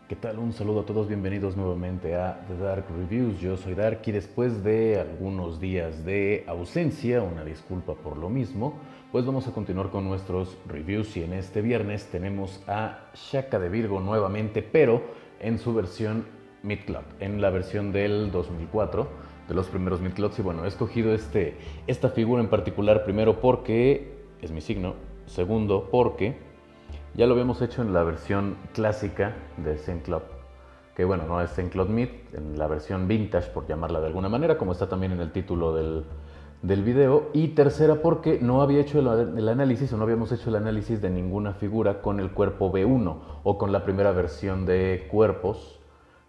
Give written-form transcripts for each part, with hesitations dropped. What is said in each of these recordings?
¿Qué tal? Un saludo a todos, bienvenidos nuevamente a The Dark Reviews. Yo soy Dark y después de algunos días de ausencia, una disculpa por lo mismo, pues vamos a continuar con nuestros reviews y en este viernes tenemos a Shaka de Virgo nuevamente, pero en su versión Midcloth, en la versión del 2004, de los primeros Midcloths. Y bueno, he escogido esta figura en particular primero porque es mi signo, segundo porque ya lo habíamos hecho en la versión clásica de Saint Cloud, que bueno, no es Saint Cloud Myth, en la versión vintage, por llamarla de alguna manera, como está también en el título del video. Y tercera, porque no había hecho el análisis, o no habíamos hecho el análisis de ninguna figura con el cuerpo B1, o con la primera versión de cuerpos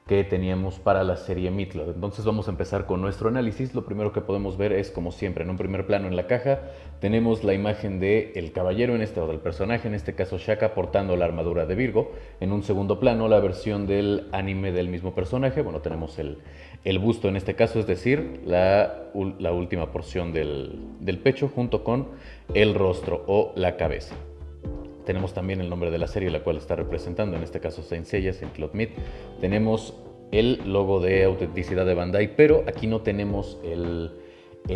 que teníamos para la serie Midcloth. Entonces vamos a empezar con nuestro análisis. Lo primero que podemos ver es, como siempre, en un primer plano en la caja tenemos la imagen del caballero, o del personaje, en este caso Shaka, portando la armadura de Virgo. En un segundo plano la versión del anime del mismo personaje. Bueno, tenemos el busto en este caso, es decir, la última porción del pecho junto con el rostro o la cabeza. Tenemos también el nombre de la serie, la cual está representando, en este caso Saint Seiya, Saint Cloud Myth. Tenemos el logo de autenticidad de Bandai, pero aquí no tenemos el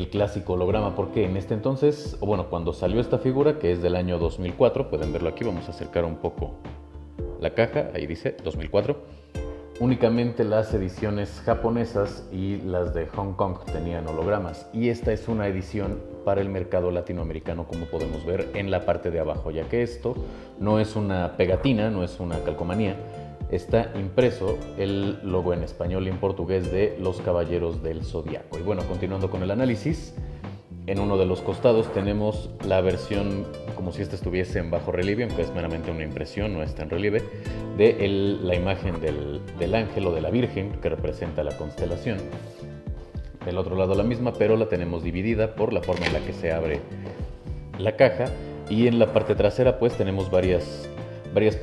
clásico holograma, porque en este entonces, o bueno, cuando salió esta figura, que es del año 2004, pueden verlo aquí, vamos a acercar un poco la caja, ahí dice 2004, únicamente las ediciones japonesas y las de Hong Kong tenían hologramas, y esta es una edición para el mercado latinoamericano, como podemos ver en la parte de abajo, ya que esto no es una pegatina, no es una calcomanía, está impreso el logo en español y en portugués de Los Caballeros del Zodiaco. Y bueno, continuando con el análisis, en uno de los costados tenemos la versión como si esta estuviese en bajo relieve, aunque es meramente una impresión, no está en relieve, de la imagen del ángel o de la Virgen que representa la constelación. Del otro lado la misma, pero la tenemos dividida por la forma en la que se abre la caja. Y en la parte trasera pues tenemos varias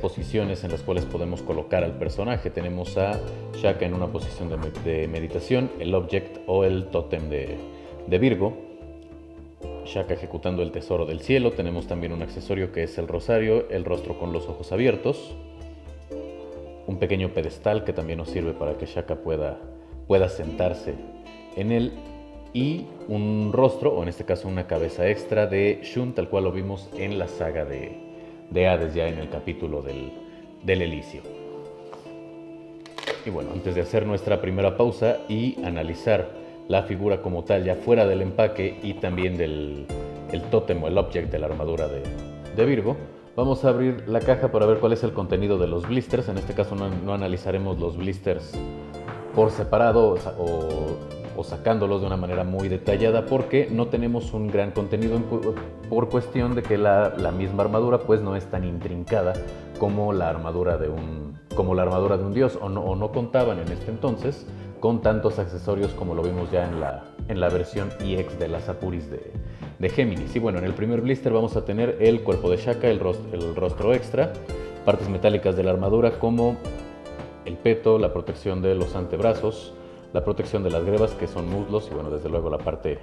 posiciones en las cuales podemos colocar al personaje. Tenemos a Shaka en una posición de meditación, el object o el tótem de Virgo, Shaka ejecutando el tesoro del cielo. Tenemos también un accesorio que es el rosario, el rostro con los ojos abiertos, un pequeño pedestal que también nos sirve para que Shaka pueda sentarse en él, y un rostro, o en este caso una cabeza extra de Shun, tal cual lo vimos en la saga de Hades, ya en el capítulo del Elísio. Y bueno, antes de hacer nuestra primera pausa y analizar la figura como tal, ya fuera del empaque y también del tótem o el object de la armadura de Virgo, vamos a abrir la caja para ver cuál es el contenido de los blisters. En este caso no analizaremos los blisters por separado o sacándolos de una manera muy detallada, porque no tenemos un gran contenido por cuestión de que la misma armadura pues no es tan intrincada como la armadura de un dios, o no contaban en este entonces con tantos accesorios como lo vimos ya en la versión EX de las Apuris de Géminis. Y bueno, en el primer blister vamos a tener el cuerpo de Shaka, el rostro extra, partes metálicas de la armadura como el peto, la protección de los antebrazos, la protección de las grebas, que son muslos, y bueno, desde luego la parte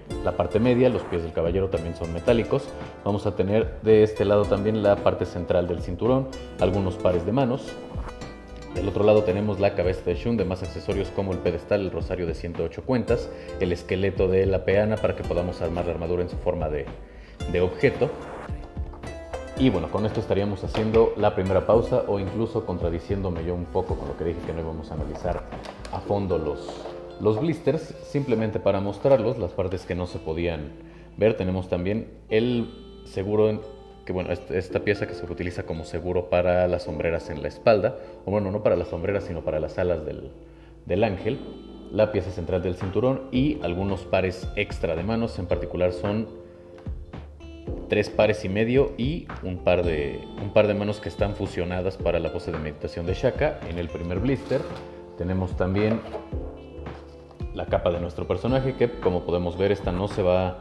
media, los pies del caballero también son metálicos. Vamos a tener de este lado también la parte central del cinturón, algunos pares de manos. Del otro lado tenemos la cabeza de Shun, demás accesorios como el pedestal, el rosario de 108 cuentas, el esqueleto de la peana para que podamos armar la armadura en su forma de objeto. Y bueno, con esto estaríamos haciendo la primera pausa, o incluso contradiciéndome yo un poco con lo que dije que no íbamos a analizar a fondo los blisters, simplemente para mostrarlos, las partes que no se podían ver. Tenemos también el seguro, que bueno, esta pieza que se utiliza como seguro para las sombreras en la espalda, o bueno, no para las sombreras, sino para las alas del ángel, la pieza central del cinturón y algunos pares extra de manos. En particular son 3 pares y medio y un par de manos que están fusionadas para la pose de meditación de Shaka. En el primer blister tenemos también la capa de nuestro personaje, que como podemos ver, esta no se va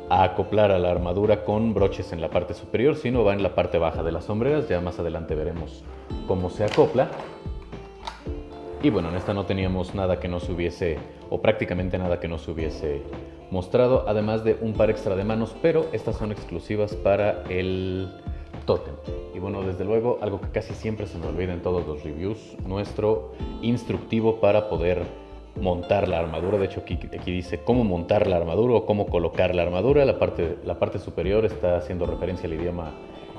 a acoplar a la armadura con broches en la parte superior, sino va en la parte baja de las sombreras. Ya más adelante veremos cómo se acopla. Y bueno, en esta no teníamos nada que no se hubiese, o prácticamente nada que no se hubiese mostrado, además de un par extra de manos, pero estas son exclusivas para el tótem. Y bueno, desde luego, algo que casi siempre se me olvida en todos los reviews, nuestro instructivo para poder montar la armadura. De hecho, aquí dice cómo montar la armadura o cómo colocar la armadura. La parte superior está haciendo referencia al idioma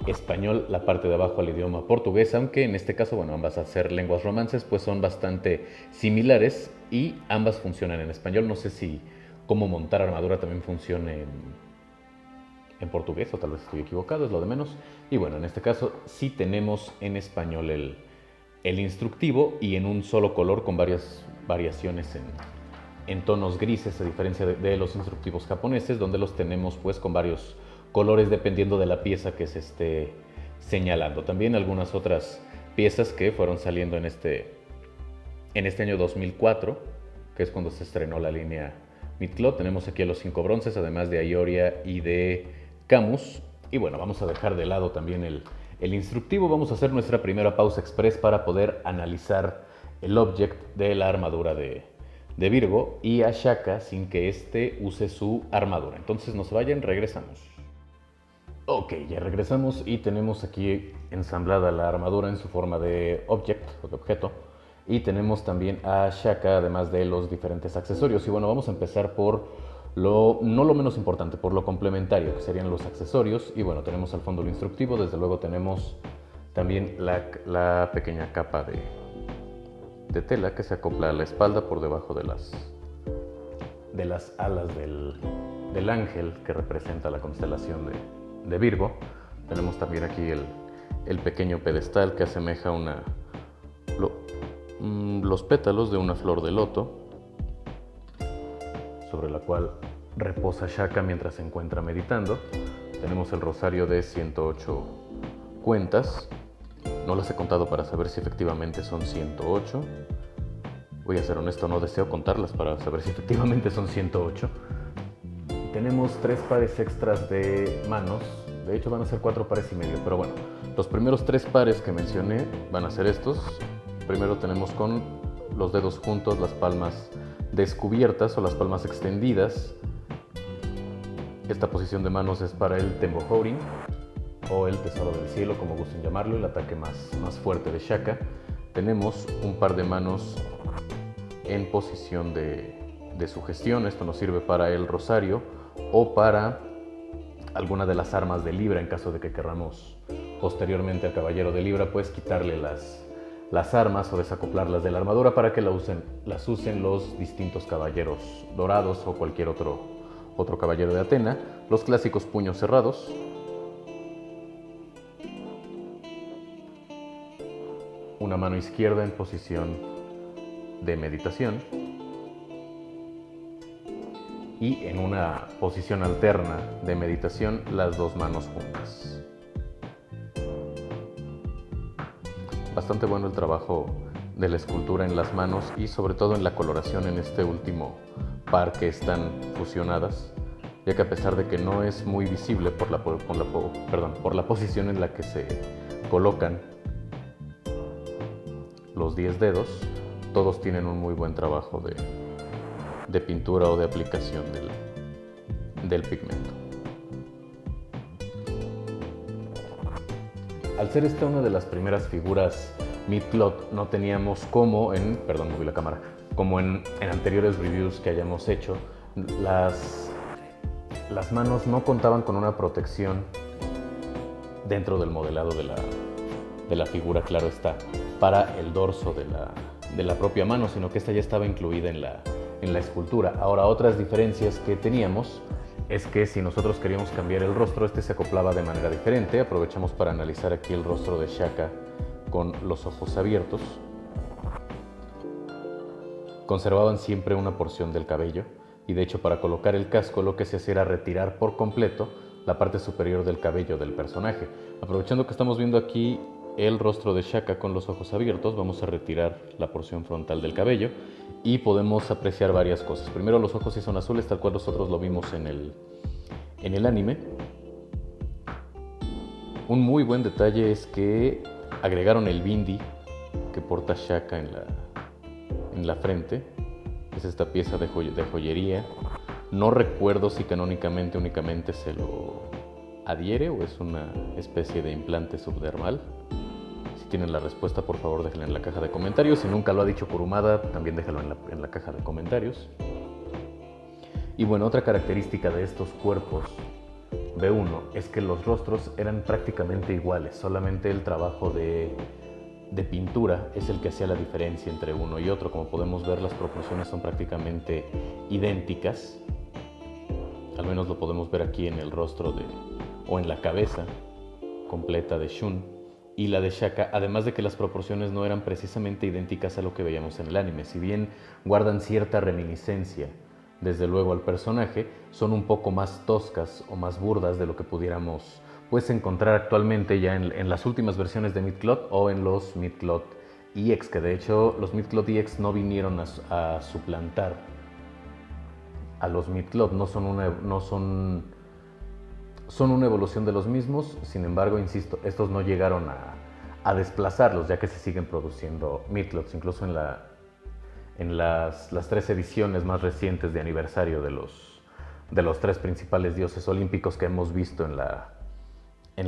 español, la parte de abajo al idioma portugués, aunque en este caso, bueno, ambas al ser lenguas romances, pues son bastante similares y ambas funcionan en español. No sé si cómo montar armadura también funcione en portugués, o tal vez estoy equivocado, es lo de menos. Y bueno, en este caso sí tenemos en español el instructivo y en un solo color con varias variaciones en tonos grises, a diferencia de los instructivos japoneses, donde los tenemos pues con varios colores dependiendo de la pieza que se esté señalando. También algunas otras piezas que fueron saliendo en este año 2004, que es cuando se estrenó la línea Midcloth. Tenemos aquí a los 5 bronces, además de Aioria y de Camus. Y bueno, vamos a dejar de lado también el instructivo. Vamos a hacer nuestra primera pausa express para poder analizar el object de la armadura de Virgo y a Shaka sin que éste use su armadura. Entonces no se vayan, regresamos. Ok, ya regresamos y tenemos aquí ensamblada la armadura en su forma de object o de objeto. Y tenemos también a Shaka, además de los diferentes accesorios. Y bueno, vamos a empezar por no lo menos importante, por lo complementario, que serían los accesorios. Y bueno, tenemos al fondo el instructivo, desde luego tenemos también la pequeña capa de tela que se acopla a la espalda por debajo de las alas del ángel que representa la constelación de Virgo. Tenemos también aquí el pequeño pedestal que asemeja los pétalos de una flor de loto, sobre la cual reposa Shaka mientras se encuentra meditando. Tenemos el rosario de 108 cuentas. No las he contado para saber si efectivamente son 108. Voy a ser honesto, no deseo contarlas para saber si efectivamente son 108. Tenemos 3 pares extras de manos. De hecho van a ser 4 pares y medio, pero bueno, los primeros 3 pares que mencioné van a ser estos. Primero tenemos con los dedos juntos, las palmas descubiertas o las palmas extendidas. Esta posición de manos es para el Tembo Hourin o el Tesoro del Cielo, como gusten llamarlo, el ataque más fuerte de Shaka. Tenemos un par de manos en posición de sugestión. Esto nos sirve para el rosario o para alguna de las armas de Libra, en caso de que queramos posteriormente al caballero de Libra, pues quitarle las armas o desacoplarlas de la armadura para que las usen los distintos caballeros dorados o cualquier otro caballero de Atena. Los clásicos puños cerrados. Una mano izquierda en posición de meditación. Y en una posición alterna de meditación, las 2 manos juntas. Bastante bueno el trabajo de la escultura en las manos y sobre todo en la coloración en este último par que están fusionadas, ya que a pesar de que no es muy visible por la posición en la que se colocan los 10 dedos, todos tienen un muy buen trabajo de pintura o de aplicación del pigmento. Al ser esta una de las primeras figuras Midcloth, no teníamos como en anteriores reviews que hayamos hecho, las manos no contaban con una protección dentro del modelado de la figura, claro está, para el dorso de la propia mano, sino que esta ya estaba incluida en la escultura. Ahora, otras diferencias que teníamos es que si nosotros queríamos cambiar el rostro, este se acoplaba de manera diferente. Aprovechamos para analizar aquí el rostro de Shaka con los ojos abiertos. Conservaban siempre una porción del cabello y de hecho para colocar el casco lo que se hacía era retirar por completo la parte superior del cabello del personaje. Aprovechando que estamos viendo aquí el rostro de Shaka con los ojos abiertos, vamos a retirar la porción frontal del cabello y podemos apreciar varias cosas. Primero, los ojos sí son azules, tal cual nosotros lo vimos en el anime. Un muy buen detalle es que agregaron el bindi que porta Shaka en la frente. Es esta pieza de joyería. No recuerdo si canónicamente únicamente se adhiere o es una especie de implante subdermal. Si tienen la respuesta, por favor déjenla en la caja de comentarios. Si nunca lo ha dicho Kurumada, también déjalo en la caja de comentarios. Y bueno, otra característica de estos cuerpos B1 es que los rostros eran prácticamente iguales, solamente el trabajo de pintura es el que hacía la diferencia entre uno y otro. Como podemos ver, las proporciones son prácticamente idénticas, al menos lo podemos ver aquí en el rostro o en la cabeza completa de Shun y la de Shaka, además de que las proporciones no eran precisamente idénticas a lo que veíamos en el anime. Si bien guardan cierta reminiscencia desde luego al personaje, son un poco más toscas o más burdas de lo que pudiéramos encontrar actualmente ya en las últimas versiones de Midcloth o en los Midcloth EX, que de hecho los Midcloth EX no vinieron a suplantar a los Midcloth, son una evolución de los mismos. Sin embargo, insisto, estos no llegaron a desplazarlos, ya que se siguen produciendo Midcloths, incluso en las 3 ediciones más recientes de aniversario de los 3 principales dioses olímpicos que hemos visto en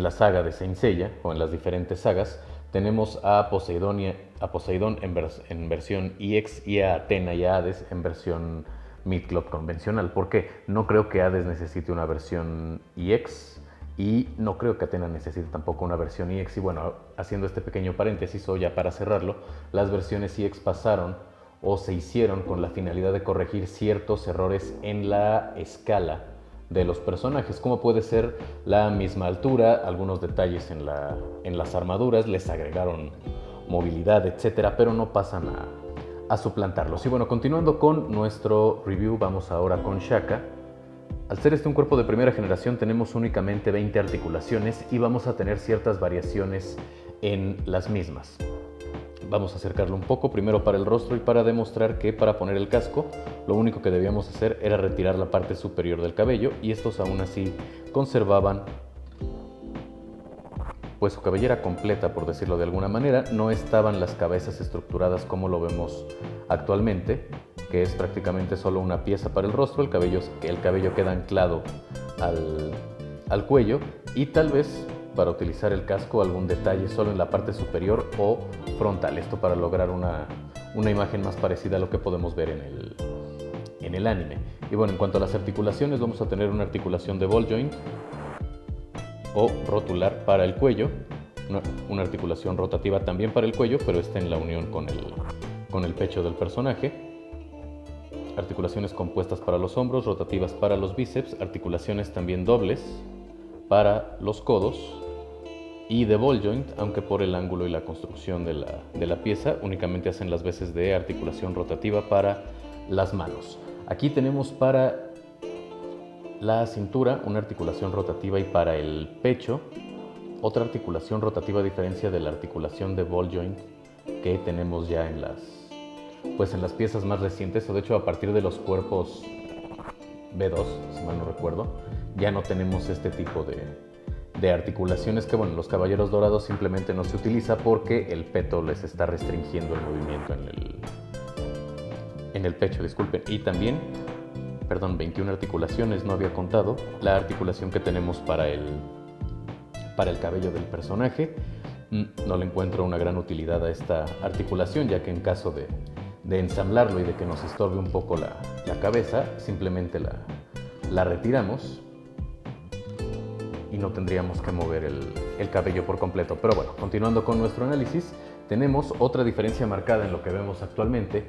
la saga de Saint Seiya, o en las diferentes sagas. Tenemos a Poseidón en versión EX y a Athena y a Hades en versión Midcloth convencional. ¿Por qué? No creo que Hades necesite una versión EX y no creo que Athena necesite tampoco una versión EX. Y bueno, haciendo este pequeño paréntesis, o ya para cerrarlo, las versiones EX pasaron o se hicieron con la finalidad de corregir ciertos errores en la escala de los personajes, como puede ser la misma altura, algunos detalles en las armaduras, les agregaron movilidad, etcétera, pero no pasan a suplantarlos. Y bueno, continuando con nuestro review, vamos ahora con Shaka. Al ser un cuerpo de primera generación, tenemos únicamente 20 articulaciones y vamos a tener ciertas variaciones en las mismas. Vamos a acercarlo un poco, primero para el rostro y para demostrar que para poner el casco lo único que debíamos hacer era retirar la parte superior del cabello, y estos aún así conservaban pues su cabellera completa, por decirlo de alguna manera. No estaban las cabezas estructuradas como lo vemos actualmente, que es prácticamente solo una pieza para el rostro, el cabello queda anclado al cuello, y tal vez para utilizar el casco algún detalle solo en la parte superior o frontal, esto para lograr una imagen más parecida a lo que podemos ver en el anime. Y bueno, en cuanto a las articulaciones, vamos a tener una articulación de ball joint o rotular para el cuello, una articulación rotativa también para el cuello, pero está en la unión con el pecho del personaje. Articulaciones compuestas para los hombros, rotativas para los bíceps, articulaciones también dobles para los codos, y de ball joint, aunque por el ángulo y la construcción de la pieza únicamente hacen las veces de articulación rotativa para las manos. Aquí tenemos para la cintura una articulación rotativa, y para el pecho otra articulación rotativa, a diferencia de la articulación de ball joint que tenemos ya en las piezas más recientes, o de hecho a partir de los cuerpos B2, si mal no recuerdo, ya no tenemos este tipo de articulaciones que, bueno, los caballeros dorados simplemente no se utiliza porque el peto les está restringiendo el movimiento en el pecho, disculpen. Y también, 21 articulaciones, no había contado la articulación que tenemos para el cabello del personaje. No le encuentro una gran utilidad a esta articulación, ya que en caso de ensamblarlo y de que nos estorbe un poco la cabeza, simplemente la retiramos y no tendríamos que mover el cabello por completo. Pero bueno, continuando con nuestro análisis, tenemos otra diferencia marcada en lo que vemos actualmente: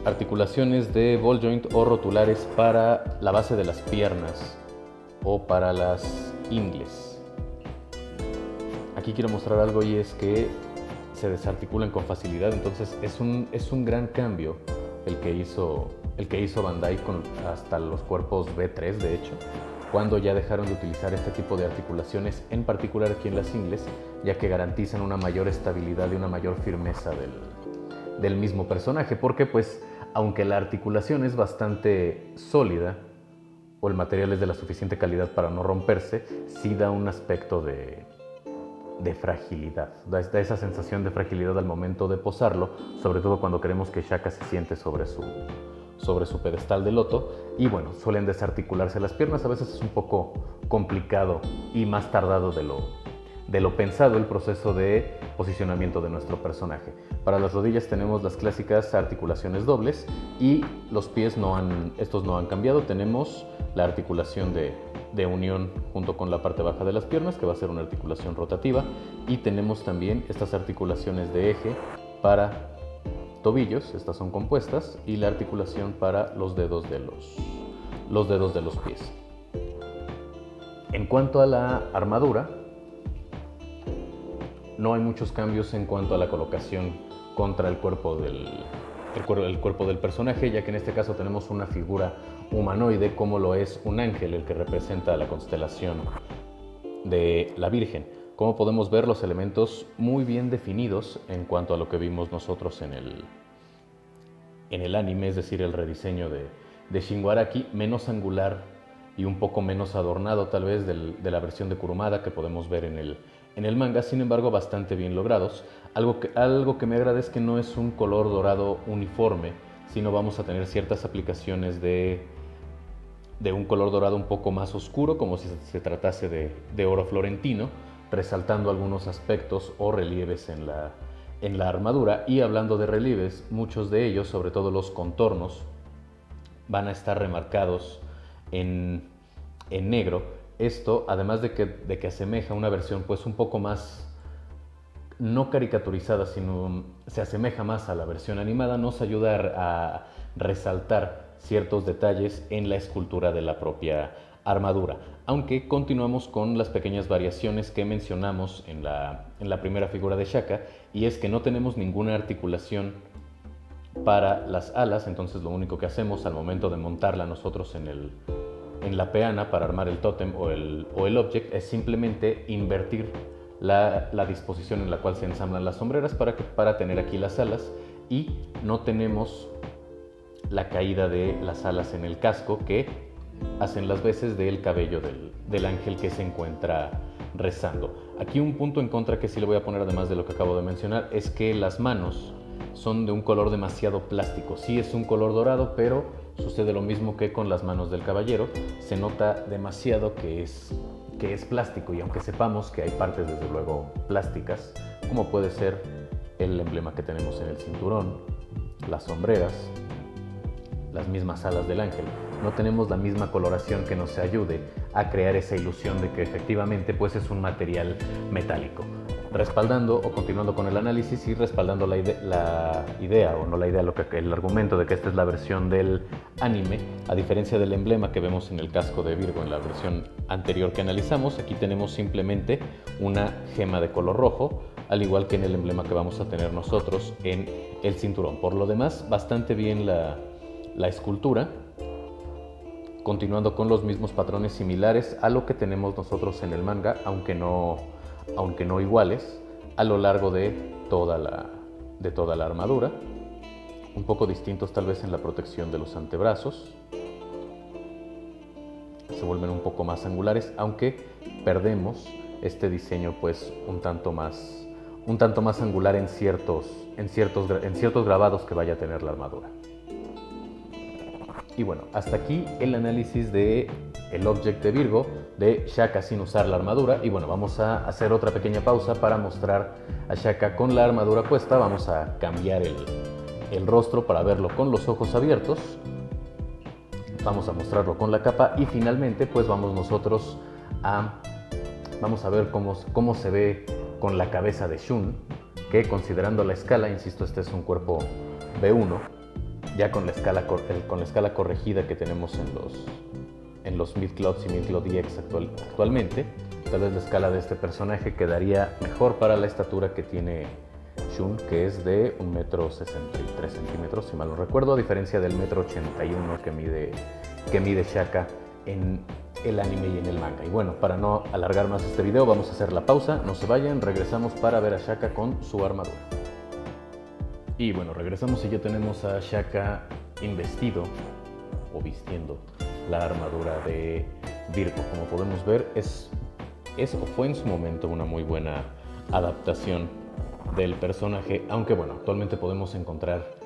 articulaciones de ball joint o rotulares para la base de las piernas o para las ingles. Aquí quiero mostrar algo, y es que se desarticulan con facilidad, entonces es un gran cambio el que hizo Bandai hasta los cuerpos B3, de hecho, cuando ya dejaron de utilizar este tipo de articulaciones, en particular aquí en las ingles, ya que garantizan una mayor estabilidad y una mayor firmeza del mismo personaje, porque pues aunque la articulación es bastante sólida o el material es de la suficiente calidad para no romperse, sí da un aspecto de fragilidad, da esa sensación de fragilidad al momento de posarlo, sobre todo cuando queremos que Shaka se siente sobre sobre su pedestal de loto y bueno, suelen desarticularse las piernas. A veces es un poco complicado y más tardado de lo pensado el proceso de posicionamiento de nuestro personaje. Para las rodillas tenemos las clásicas articulaciones dobles y los pies estos no han cambiado. Tenemos la articulación de unión junto con la parte baja de las piernas, que va a ser una articulación rotativa, y tenemos también estas articulaciones de eje para tobillos, estas son compuestas, y la articulación para los dedos de los pies. En cuanto a la armadura, no hay muchos cambios en cuanto a la colocación contra el cuerpo del personaje, ya que en este caso tenemos una figura humanoide como lo es un ángel, el que representa la constelación de la Virgen. Como podemos ver, los elementos muy bien definidos en cuanto a lo que vimos nosotros en el anime, es decir, el rediseño de Shingo Araki, menos angular y un poco menos adornado tal vez de la versión de Kurumada que podemos ver en el manga, sin embargo bastante bien logrados. Algo que me agrada es que no es un color dorado uniforme, sino vamos a tener ciertas aplicaciones de un color dorado un poco más oscuro, como si se tratase de oro florentino, resaltando algunos aspectos o relieves en la armadura. Y hablando de relieves, muchos de ellos, sobre todo los contornos, van a estar remarcados en negro. Esto, además de que asemeja una versión pues un poco más, no caricaturizada, sino se asemeja más a la versión animada, nos ayuda a resaltar ciertos detalles en la escultura de la propia armadura. Aunque continuamos con las pequeñas variaciones que mencionamos en la primera figura de Shaka, y es que no tenemos ninguna articulación para las alas. Entonces lo único que hacemos al momento de montarla nosotros en la peana para armar el tótem o el object es simplemente invertir la disposición en la cual se ensamblan las sombreras para tener aquí las alas, y no tenemos la caída de las alas en el casco que hacen las veces del cabello del ángel que se encuentra rezando. Aquí un punto en contra que sí le voy a poner, además de lo que acabo de mencionar, es que las manos son de un color demasiado plástico. Sí es un color dorado, pero sucede lo mismo que con las manos del caballero. Se nota demasiado que es plástico, y aunque sepamos que hay partes desde luego plásticas, como puede ser el emblema que tenemos en el cinturón, las sombreras, las mismas alas del ángel, no tenemos la misma coloración que nos ayude a crear esa ilusión de que efectivamente pues es un material metálico. Respaldando o continuando con el análisis y respaldando la idea, o no la idea, el argumento de que esta es la versión del anime, a diferencia del emblema que vemos en el casco de Virgo en la versión anterior que analizamos, aquí tenemos simplemente una gema de color rojo, al igual que en el emblema que vamos a tener nosotros en el cinturón. Por lo demás, bastante bien la escultura, continuando con los mismos patrones similares a lo que tenemos nosotros en el manga, aunque no iguales, a lo largo de toda la armadura. Un poco distintos tal vez en la protección de los antebrazos. Se vuelven un poco más angulares, aunque perdemos este diseño pues un tanto más angular en ciertos grabados que vaya a tener la armadura. Y bueno, hasta aquí el análisis de el object de Virgo de Shaka sin usar la armadura. Y bueno, vamos a hacer otra pequeña pausa para mostrar a Shaka con la armadura puesta. Vamos a cambiar el rostro para verlo con los ojos abiertos. Vamos a mostrarlo con la capa y finalmente pues vamos a ver cómo se ve con la cabeza de Shun, que considerando la escala, insisto, este es un cuerpo B1, ya con la escala corregida que tenemos en los Midclouds y Midcloud EX actualmente, tal vez la escala de este personaje quedaría mejor para la estatura que tiene Shun, que es de 1,63 m, si mal no recuerdo, a diferencia del 1,81 m que mide Shaka en el anime y en el manga. Y bueno, para no alargar más este video, vamos a hacer la pausa, no se vayan, regresamos para ver a Shaka con su armadura. Y bueno, regresamos y ya tenemos a Shaka investido o vistiendo la armadura de Virgo. Como podemos ver, fue en su momento una muy buena adaptación del personaje, aunque bueno, actualmente podemos encontrar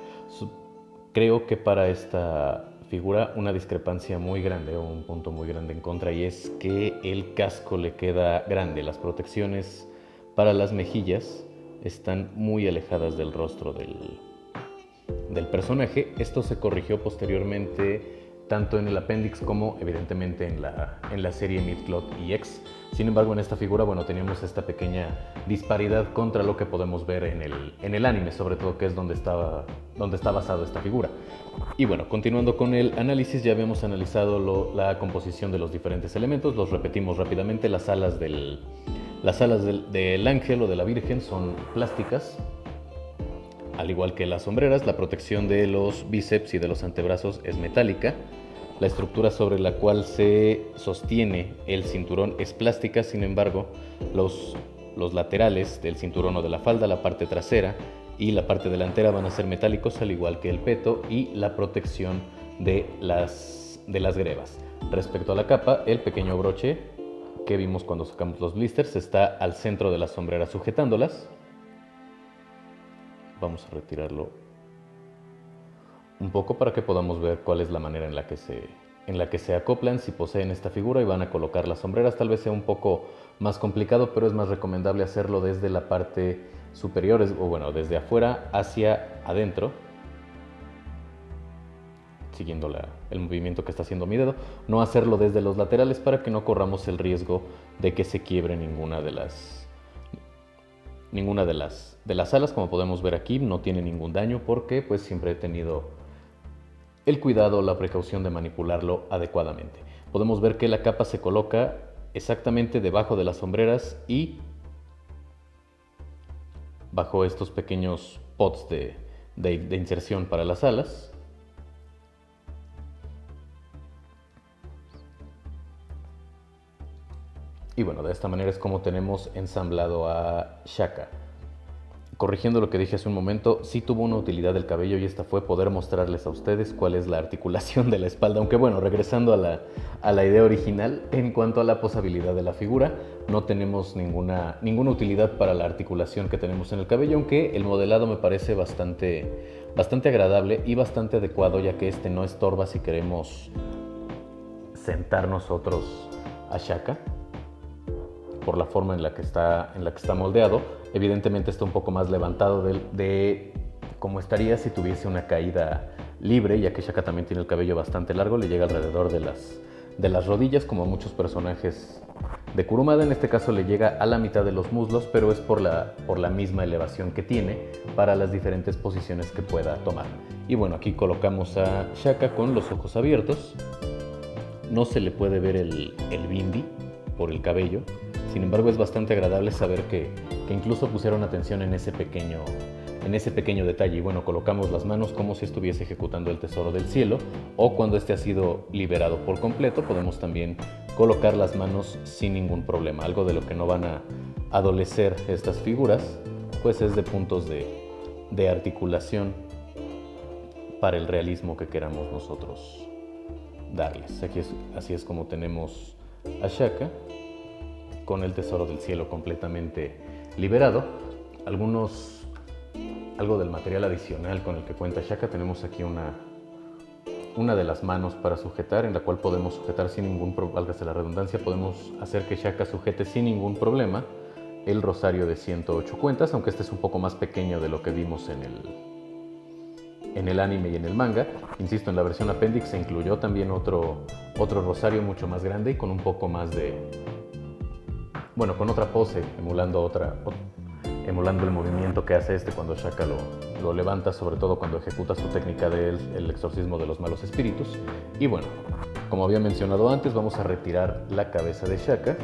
creo que para esta figura una discrepancia muy grande o un punto muy grande en contra, y es que el casco le queda grande. Las protecciones para las mejillas están muy alejadas del rostro del personaje. Esto se corrigió posteriormente tanto en el Appendix como evidentemente en la serie Midcloth EX. Sin embargo, en esta figura, bueno, teníamos esta pequeña disparidad contra lo que podemos ver en el anime, sobre todo, que es donde está basado esta figura. Y bueno, continuando con el análisis, ya habíamos analizado la composición de los diferentes elementos. Los repetimos rápidamente. Las alas del ángel o de la Virgen son plásticas, al igual que las sombreras. La protección de los bíceps y de los antebrazos es metálica. La estructura sobre la cual se sostiene el cinturón es plástica. Sin embargo, los laterales del cinturón o de la falda, la parte trasera y la parte delantera van a ser metálicos, al igual que el peto y la protección de las grebas. Respecto a la capa, el pequeño broche que vimos cuando sacamos los blisters está al centro de las sombreras sujetándolas. Vamos a retirarlo un poco para que podamos ver cuál es la manera en la que se acoplan si poseen esta figura y van a colocar las sombreras. Tal vez sea un poco más complicado, pero es más recomendable hacerlo desde la parte superior, o bueno, desde afuera hacia adentro, siguiendo el movimiento que está haciendo mi dedo. No hacerlo desde los laterales para que no corramos el riesgo de que se quiebre ninguna de las alas. Como podemos ver aquí, no tiene ningún daño porque pues siempre he tenido el cuidado, la precaución de manipularlo adecuadamente. Podemos ver que la capa se coloca exactamente debajo de las sombreras y bajo estos pequeños pods de inserción para las alas. Y bueno, de esta manera es como tenemos ensamblado a Shaka. Corrigiendo lo que dije hace un momento, sí tuvo una utilidad el cabello, y esta fue poder mostrarles a ustedes cuál es la articulación de la espalda. Aunque bueno, regresando a la idea original, en cuanto a la posabilidad de la figura, no tenemos ninguna utilidad para la articulación que tenemos en el cabello, aunque el modelado me parece bastante agradable y bastante adecuado, ya que este no estorba si queremos sentar nosotros a Shaka, por la forma en la que está moldeado. Evidentemente está un poco más levantado de como estaría si tuviese una caída libre, ya que Shaka también tiene el cabello bastante largo, le llega alrededor de las rodillas, como a muchos personajes de Kurumada. En este caso le llega a la mitad de los muslos, pero es por la misma elevación que tiene para las diferentes posiciones que pueda tomar. Y bueno, aquí colocamos a Shaka con los ojos abiertos. No se le puede ver el bindi por el cabello. Sin embargo, es bastante agradable saber que incluso pusieron atención en ese pequeño detalle. Y bueno, colocamos las manos como si estuviese ejecutando el tesoro del cielo, o cuando este ha sido liberado por completo, podemos también colocar las manos sin ningún problema. Algo de lo que no van a adolecer estas figuras, pues es de puntos de articulación para el realismo que queramos nosotros darles. Así es como tenemos a Shaka con el tesoro del cielo completamente liberado. Algo del material adicional con el que cuenta Shaka, tenemos aquí una de las manos para sujetar, en la cual podemos sujetar sin ningún problema, válgase la redundancia, podemos hacer que Shaka sujete sin ningún problema el rosario de 108 cuentas, aunque este es un poco más pequeño de lo que vimos en el anime y en el manga. Insisto, en la versión Appendix se incluyó también otro rosario mucho más grande y con un poco más con otra pose, emulando el movimiento que hace cuando Shaka lo levanta, sobre todo cuando ejecuta su técnica del exorcismo de los malos espíritus. Y bueno, como había mencionado antes, vamos a retirar la cabeza de Shaka.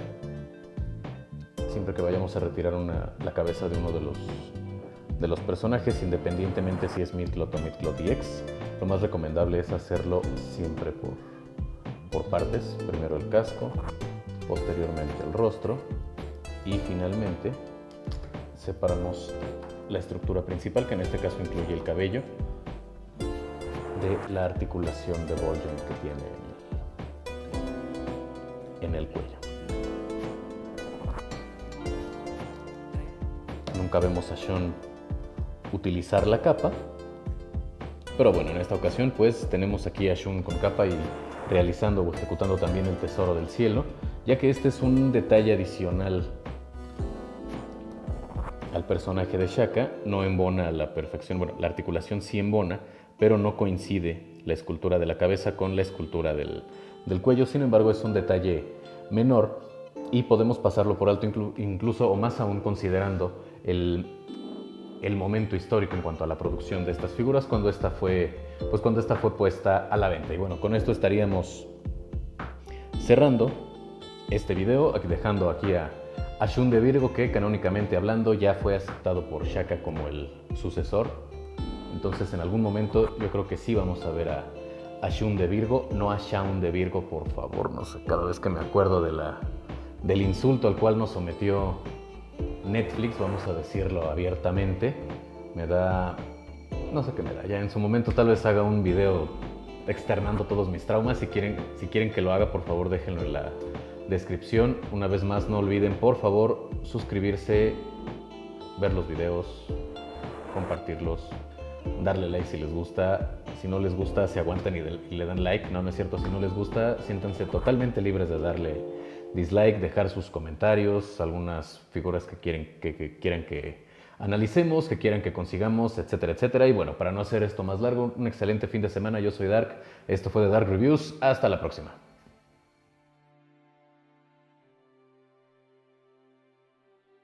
Siempre que vayamos a retirar la cabeza de uno de los personajes, independientemente si es Midcloth o Midcloth EX, lo más recomendable es hacerlo siempre por partes. Primero el casco, posteriormente el rostro, y finalmente separamos la estructura principal, que en este caso incluye el cabello, de la articulación de ball joint que tiene en el cuello. Nunca vemos a Shun utilizar la capa, Pero bueno, en esta ocasión pues tenemos aquí a Shun con capa y realizando o ejecutando también el Tesoro del Cielo, ya que este es un detalle adicional al personaje de Shaka. No embona a la perfección, bueno, la articulación sí embona, pero no coincide la escultura de la cabeza con la escultura del cuello. Sin embargo, es un detalle menor y podemos pasarlo por alto, incluso o más aún considerando el momento histórico en cuanto a la producción de estas figuras, cuando esta fue puesta a la venta. Y bueno, con esto estaríamos cerrando este video, dejando aquí a Shun de Virgo, que canónicamente hablando ya fue aceptado por Shaka como el sucesor. Entonces en algún momento yo creo que sí vamos a ver a Shun de Virgo, no a Shaun de Virgo, por favor. No sé, cada vez que me acuerdo del insulto al cual nos sometió Netflix, vamos a decirlo abiertamente, me da, no sé qué me da. Ya en su momento tal vez haga un video externando todos mis traumas. Si quieren que lo haga, por favor déjenlo en la descripción. Una vez más, no olviden por favor suscribirse, ver los videos, compartirlos, darle like si les gusta. Si no les gusta, se aguantan y le dan like. No, no es cierto. Si no les gusta, siéntanse totalmente libres de darle dislike, dejar sus comentarios, algunas figuras que quieran que analicemos, que quieran que consigamos, etcétera, etcétera. Y bueno, para no hacer esto más largo, un excelente fin de semana. Yo soy Dark. Esto fue The Dark Reviews. Hasta la próxima.